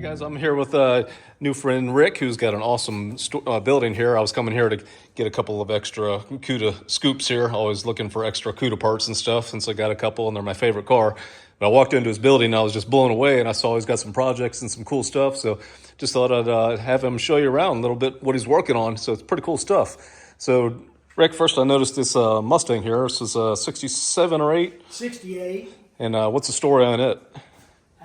Guys, I'm here with new friend Rick, who's got an awesome building here. I was coming here to get a couple of extra CUDA scoops here. Always looking for extra CUDA parts and stuff, since I got a couple and they're my favorite car. But I walked into his building and I was just blown away, and I saw he's got some projects and some cool stuff. So just thought I'd have him show you around a little bit what he's working on. So it's pretty cool stuff. So Rick, first I noticed this Mustang here. This is a 67 or 8? 68. And what's the story on it?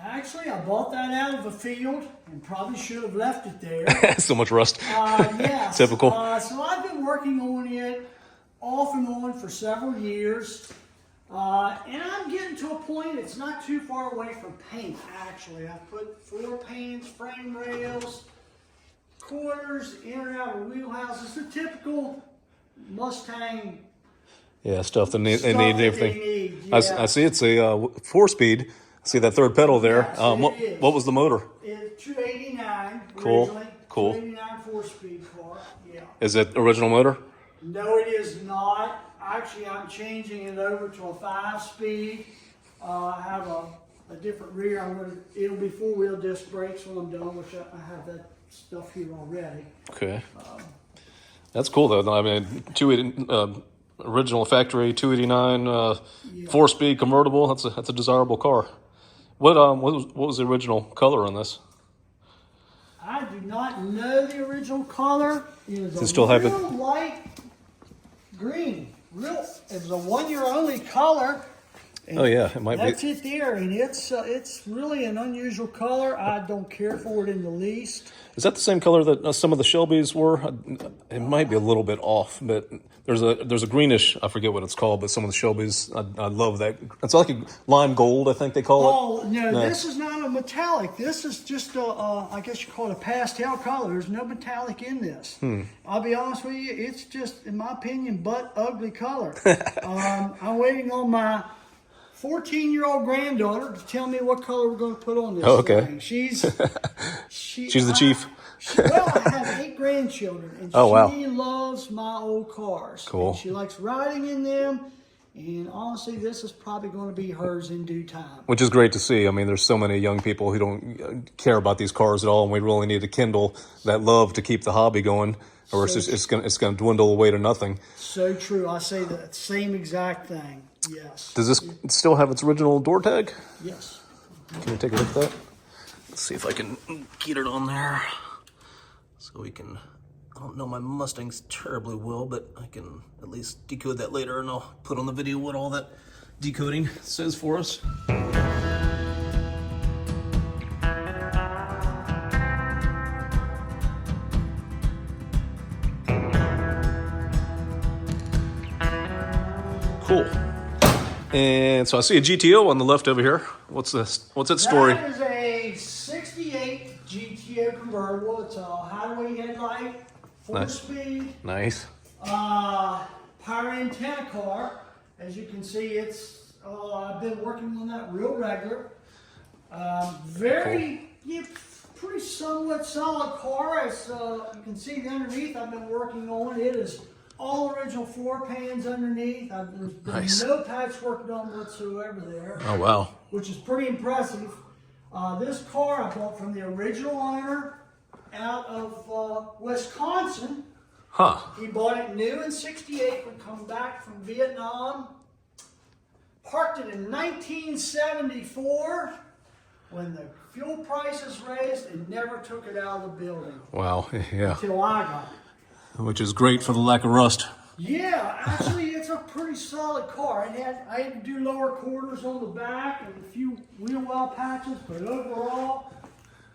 Actually, I bought that out of the field and probably should have left it there. So much rust. Yes. Typical. So I've been working on it off and on for several years. And I'm getting to a point, it's not too far away from paint, actually. I've put floor paints, frame rails, quarters, in and out of wheelhouses, the typical Mustang. Yeah, stuff they need Stuff that everything. they need, yeah. I see it's a 4-speed. I see that third pedal there. Yes, it is. What was the motor? It's 289 Cool, originally. cool. 289 4-speed car, yeah. Is it original motor? No, it is not. Actually, I'm changing it over to a 5-speed. I have a different rear. It'll be 4-wheel disc brakes when I'm done, which I have that stuff here already. Okay. That's cool though. I mean, original factory 289 4-speed convertible. That's a desirable car. What was the original color on this? I do not know the original color. It is Does it still have it? real light green. It's a 1-year only color. Oh yeah, it might That's be. it there, and it's really an unusual color. I don't care for it in the least. Is that the same color that some of the Shelbys were? It might be a little bit off, but there's a greenish. I forget what it's called, but some of the Shelbys, I love that. It's like a lime gold, I think they call it. Oh no, this is not a metallic. This is just I guess you call it a pastel color. There's no metallic in this. I'll be honest with you, it's just, in my opinion, butt ugly color. I'm waiting on my 14-year-old granddaughter to tell me what color we're going to put on this thing. She's the chief. Well, I have 8 grandchildren, and she loves my old cars. Cool. And she likes riding in them, and honestly, this is probably going to be hers in due time. Which is great to see. I mean, there's so many young people who don't care about these cars at all, and we really need to kindle that love to keep the hobby going, or it's going to dwindle away to nothing. So true. I say the same exact thing. Yes. Does this still have its original door tag? Yes. Can we take a look at that? Let's see if I can get it on there. So we can, I don't know my Mustangs terribly well, but I can at least decode that later, and I'll put on the video what all that decoding says for us. Cool. And so I see a GTO on the left over here. What's this? What's its story? That is a 68 GTO convertible. It's a highway headlight, 4-speed. Nice. Power antenna car. As you can see, it's I've been working on that real regular. Pretty somewhat solid car. As you can see the underneath, I've been working on it. Is all original floor pans underneath. There's been no patchwork done whatsoever there. Oh wow! Which is pretty impressive. This car I bought from the original owner out of Wisconsin. Huh. He bought it new in '68 when coming back from Vietnam. Parked it in 1974 when the fuel prices raised and never took it out of the building. Wow. Yeah. Until I got it. Which is great for the lack of rust. Yeah, actually, it's a pretty solid car. I had to do lower quarters on the back and a few wheel well patches, but overall,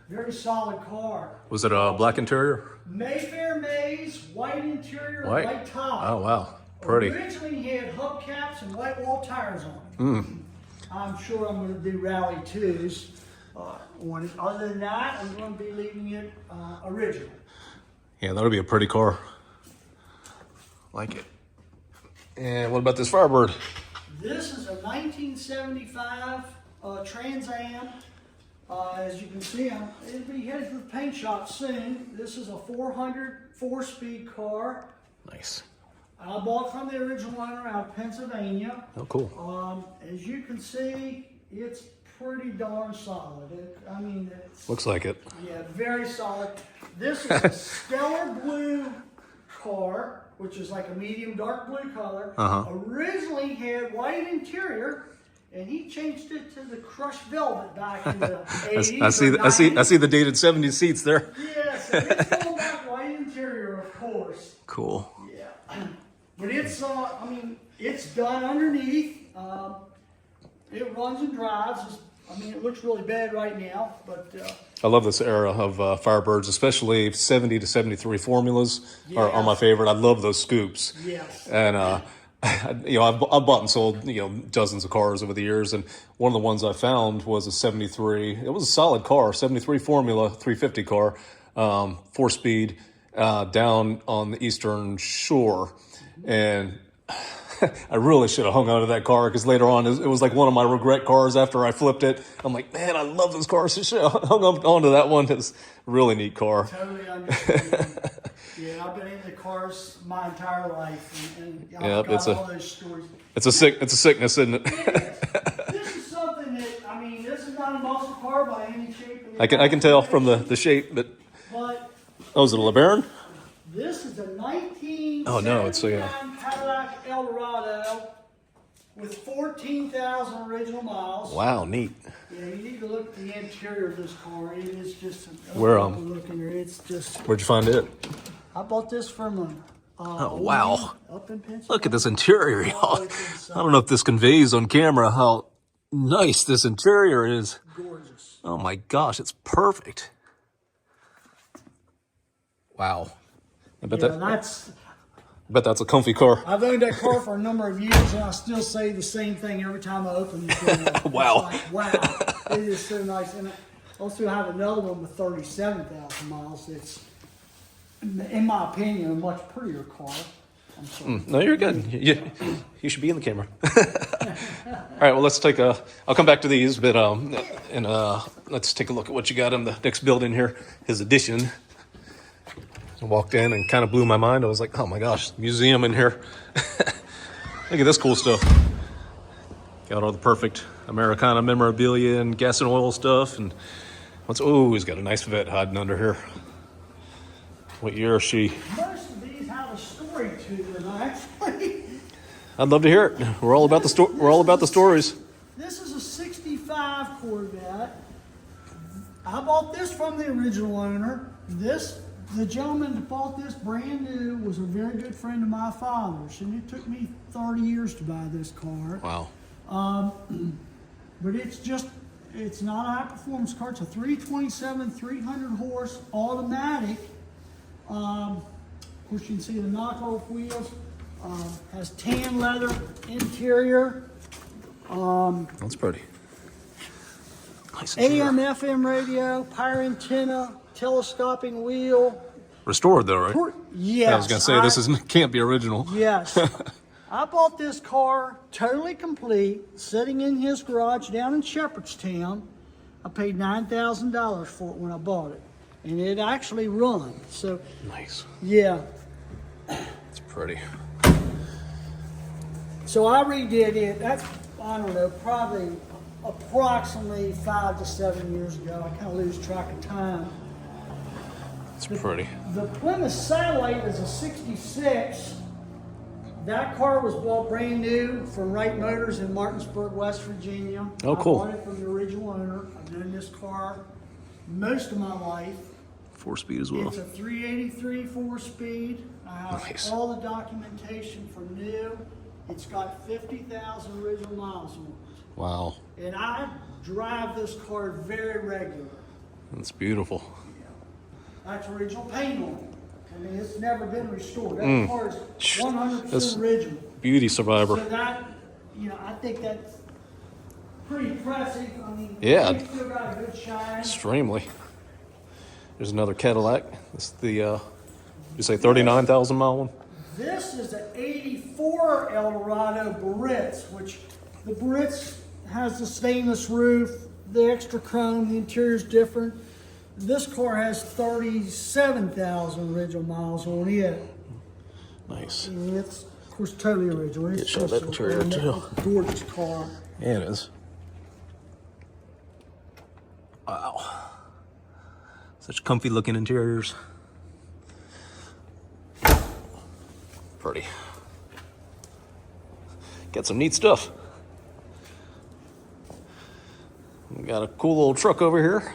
very solid car. Was it a black interior? Mayfair Maze, white interior, white top. Oh wow, pretty. Originally, he had hubcaps and white wall tires on it. I'm sure I'm going to do Rally 2s on it. Other than that, I'm going to be leaving it original. Yeah, that would be a pretty car. Like it. And what about this Firebird? This is a 1975 Trans Am. As you can see, it'll be headed to the paint shop soon. This is a 400 4-speed car. Nice. I bought from the original owner out of Pennsylvania. Oh, cool. As you can see, it's pretty darn solid. I mean, it's, Looks like it. yeah, very solid. This is a stellar blue car, which is like a medium dark blue color. Originally had white interior, and he changed it to the crushed velvet back in the 80s. I see the dated 70s seats there. Yes, and it's going back white interior, of course. Cool. Yeah, but it's I mean, it's done underneath. It runs and drives. I mean, it looks really bad right now, but I love this era of Firebirds, especially 70 to 73 formulas are my favorite. I love those scoops. yes. And you know, I've bought and sold, you know, dozens of cars over the years, and one of the ones I found was a 73. It was a solid car, 73 Formula 350 car, 4-speed, down on the Eastern Shore, and I really should have hung on to that car, because later on it was like one of my regret cars after I flipped it. I'm like, man, I love those cars. I should have hung on to that one. It's a really neat car. Totally understand. Yeah, I've been into cars my entire life, and I've got all those stories. It's a sickness, isn't it? This is something that, I mean, this is not a muscle car by any shape. I can tell from the shape, but is it a LeBaron? This is a 1979 Oh no, it's a Cadillac Eldorado with 14,000 original miles. wow, neat. Yeah, you need to look at the interior of this car. It is just look in there. It's just. Where'd you find it? I bought this from Oh wow! up in Pennsylvania. Look at this interior, y'all. It's I don't know if this conveys on camera how nice this interior is. gorgeous. Oh my gosh, it's perfect. Wow. I bet that's a comfy car. I've owned that car for a number of years, and I still say the same thing every time I open it. Wow. It's like, wow, it is so nice. And I also have another one with 37,000 miles. It's, in my opinion, a much prettier car. I'm sorry. No, you're good. You should be in the camera. All right, well, I'll come back to these, but let's take a look at what you got in the next building here, his addition. I walked in and kind of blew my mind. I was like, oh my gosh, museum in here. Look at this cool stuff. Got all the perfect Americana memorabilia and gas and oil stuff. And he's got a nice vet hiding under here. What year is she? Most of these have a story to them, actually. I'd love to hear it. We're all about the stories. This is a 65 Corvette. I bought this from the original owner. The gentleman that bought this brand new was a very good friend of my father's, and it took me 30 years to buy this car. Wow. But it's not a high performance car. It's a 327, 300 horse automatic. Of course, you can see the knockoff wheels. Has tan leather interior. That's pretty. Nice AM, FM radio, power antenna, telescoping wheel. Restored though, right? Yes. I was gonna say this can't be original. Yes. I bought this car totally complete, sitting in his garage down in Shepherdstown. I paid $9,000 for it when I bought it, and it actually runs. So Nice. yeah. It's pretty. So I redid it. That's, I don't know, probably approximately 5 to 7 years ago. I kind of lose track of time. It's pretty. The Plymouth Satellite is a 66. That car was bought brand new from Wright Motors in Martinsburg, West Virginia. Oh, cool. I bought it from the original owner. I've known this car most of my life. 4-speed as well. It's a 383 4-speed. I have Nice. all the documentation for new. It's got 50,000 original miles on it. Wow. And I drive this car very regular. That's beautiful. That's original paint on it. I mean, it's never been restored. That car is 100% That's original. Beauty survivor. So that, I think that's pretty impressive. I mean, Yeah. it's still got a good shine. Extremely. There's another Cadillac. It's the you say 39,000 mile one? This is an 84 Eldorado Baritz, which the Baritz has the stainless roof, the extra chrome, the interior's different. This car has 37,000 original miles on it. Nice. And it's, of course, totally original. It's show that interior, too. a gorgeous car. Yeah, it is. Such comfy looking interiors. Pretty. Got some neat stuff. We got a cool little truck over here.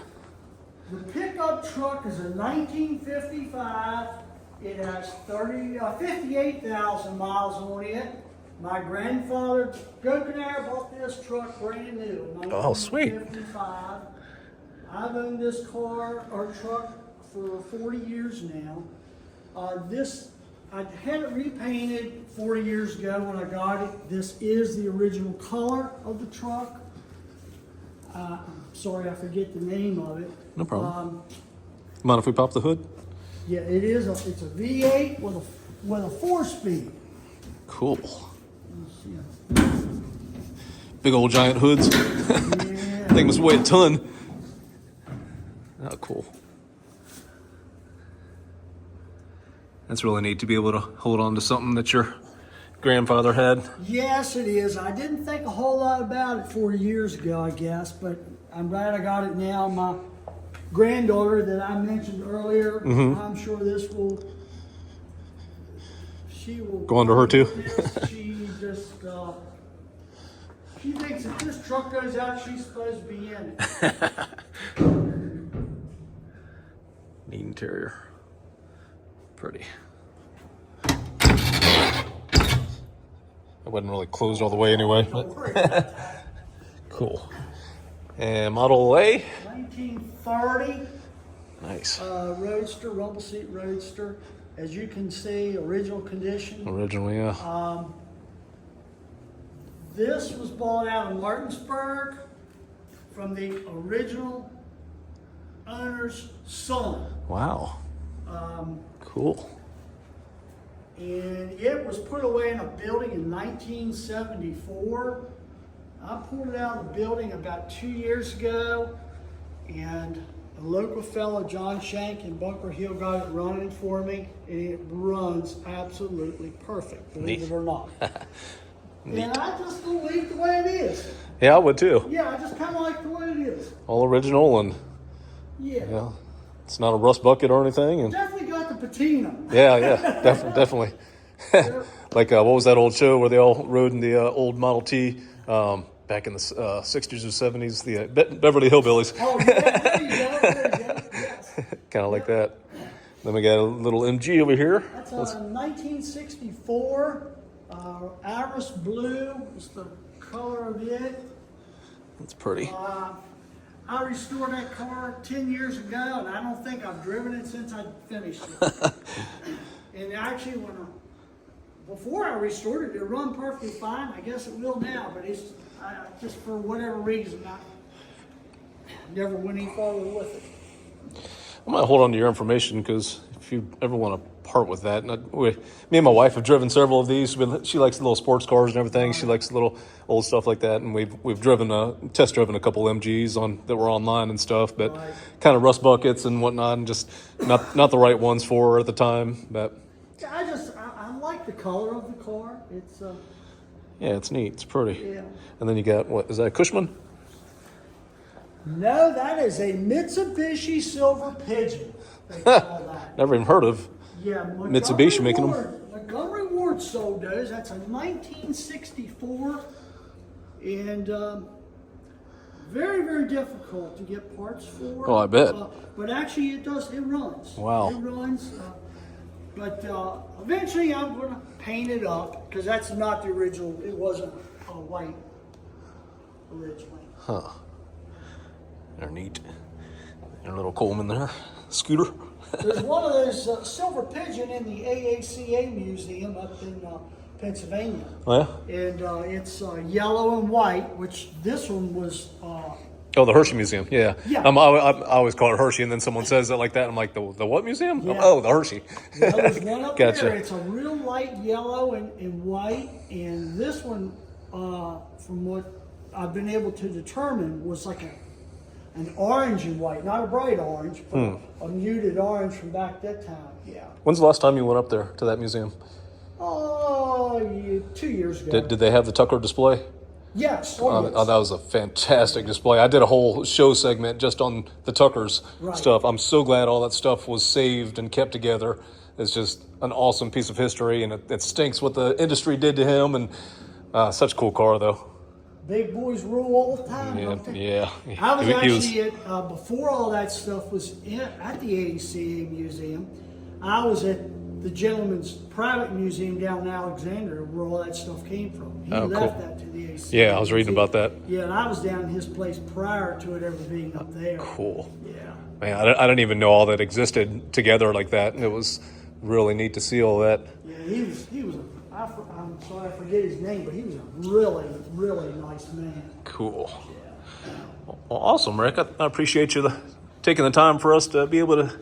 The pickup truck is a 1955. It has 58,000 miles on it. My grandfather, Joe Canara, bought this truck brand new. Oh, sweet. 1955. I've owned this car or truck for 40 years now. I had it repainted 40 years ago when I got it. This is the original color of the truck. Sorry, I forget the name of it. No problem. Mind if we pop the hood? Yeah, it is. It's a V8 with a 4-speed. Cool. Yeah. Big old giant hoods. Yeah. Thing must weigh a ton. Oh, cool. That's really neat to be able to hold on to something that your grandfather had. Yes, it is. I didn't think a whole lot about it 40 years ago, I guess, but I'm glad I got it now. My granddaughter that I mentioned earlier, I'm sure she will Go on to her too? She just, she thinks if this truck goes out, she's supposed to be in it. Neat interior. Pretty. It wasn't really closed all the way anyway. Don't worry about that. Cool. And Model A. 1930. Nice. Roadster, rumble seat Roadster. As you can see, original condition. Originally, yeah. This was bought out of Martinsburg from the original owner's son. Wow. Cool. And it was put away in a building in 1974. I pulled it out of the building about 2 years ago, and a local fellow, John Shank in Bunker Hill, got it running for me, and it runs absolutely perfect, believe Neat. it or not. And I just don't leave it the way it is. Yeah, I would too. Yeah, I just kind of like the way it is. All original, and Yeah. it's not a rust bucket or anything. And Definitely got the patina. yeah, definitely. Like what was that old show where they all rode in the old Model T back in the 60s or 70s? The Beverly Hillbillies. Oh, yeah, there you go, there you go. Yes. Kind of like that. Then we got a little MG over here. That's a 1964 Iris Blue is the color of it. That's pretty. I restored that car 10 years ago, and I don't think I've driven it since I finished it. And actually, before I restored it, it run perfectly fine. I guess it will now, but it's just for whatever reason, I never went any farther with it. I might hold on to your information because if you ever want to part with that, me and my wife have driven several of these. She likes little sports cars and everything. She likes little old stuff like that, and we've test driven a couple MGs that were online and stuff, but kind of rust buckets and whatnot, and just not the right ones for her at the time. But I like the color of the car. It's yeah, it's neat. It's pretty. yeah. And then you got what is that, a Cushman? No, that is a Mitsubishi Silver Pigeon. They call that. Never even heard of. Yeah, Mitsubishi making them. Montgomery Ward sold those. That's a 1964, and very, very difficult to get parts for. Oh, I bet. But actually, it runs. Wow. It runs. But eventually, I'm going to paint it up because that's not the original. It wasn't white originally. Huh. They're neat. And a little Coleman there. Scooter. There's one of those Silver Pigeon in the AACA Museum up in Pennsylvania. Oh, yeah? And it's yellow and white, which this one was. Oh, the Hershey Museum. Yeah. Yeah. I always call it Hershey, and then someone says it like that. I'm like, the what museum? Yeah. Oh, the Hershey. Yeah, there's one up Gotcha. there. It's a real light yellow and white. And this one, from what I've been able to determine, was like an orange and white. Not a bright orange, but a muted orange from back that time. Yeah. When's the last time you went up there to that museum? Oh, 2 years ago. Did they have the Tucker display? Yes. Oh, Oh, yes. that was a fantastic display. I did a whole show segment just on the Tucker's Right. stuff. I'm so glad all that stuff was saved and kept together. It's just an awesome piece of history, and it stinks what the industry did to him. And such a cool car, though. Big boys rule all the time. Yeah, don't they? yeah. I was He actually at, before all that stuff was at the ACA Museum, I was at the gentleman's private museum down in Alexandria where all that stuff came from. He Oh, left cool. that to the ACA. Yeah, I was reading Museum. about that. Yeah, and I was down in his place prior to it ever being up there. Cool. Yeah. Man, I didn't even know all that existed together like that. And it was really neat to see all that. Yeah, I'm sorry I forget his name, but he was a really, really nice man. Cool. Well, awesome, Rick. I appreciate you taking the time for us to be able to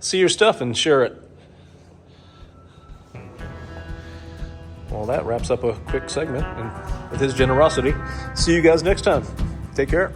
see your stuff and share it. Well, that wraps up a quick segment, and with his generosity, see you guys next time. Take care.